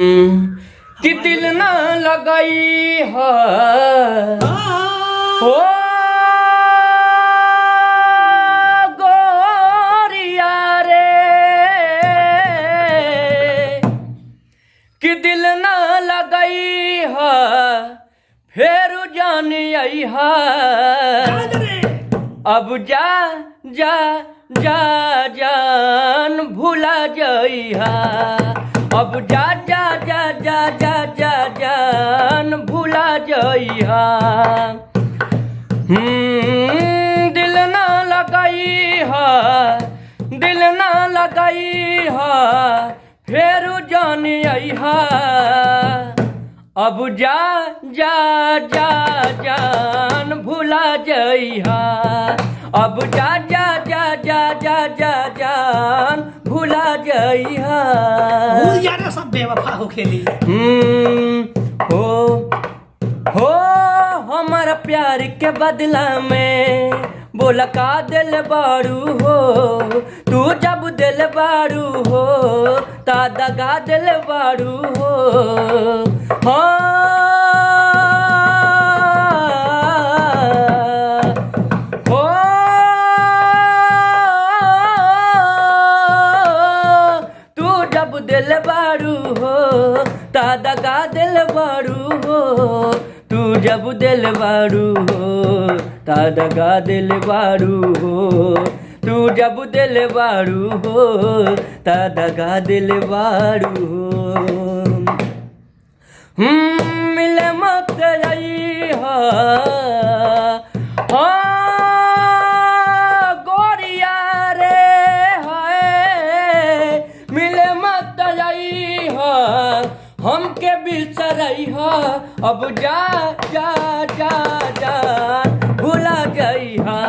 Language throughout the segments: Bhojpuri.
कि दिल न लगाई है हो गोरिया रे, कि दिल न लगाई है फेर जान आई है। अब जा जा जा जान भूला जाई है। अब जा जा जा जा जा जा जान भूला जाई है। दिल ना लगाई है, दिल ना लगाई है फेर जान आई है। अब जा जा जा जान भूला जाई है। अब जा जा जा जा जा जा जान भूला जाई है। भूल जाना सब बेवफा हो खेली। हो हमारा प्यार के बदला में बोला का दिल बारू हो। तू जब दिल बारू हो ता दगा दिल बारू हो। दिल बारू हो ता दगा दिल बारू हो। तू जब दिल बारू हो ता दगा दिल बारू हो। तू जब दिल बारू हो ता दगा दिल बारू हो। मिले मत आई गोरिया रे है। मिले मत आई हमके बिसरई है। अब जा जा जा जा भूला गई है।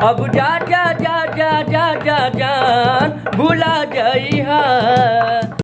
अब जा जा जा जा जा जा जान भूला गई है।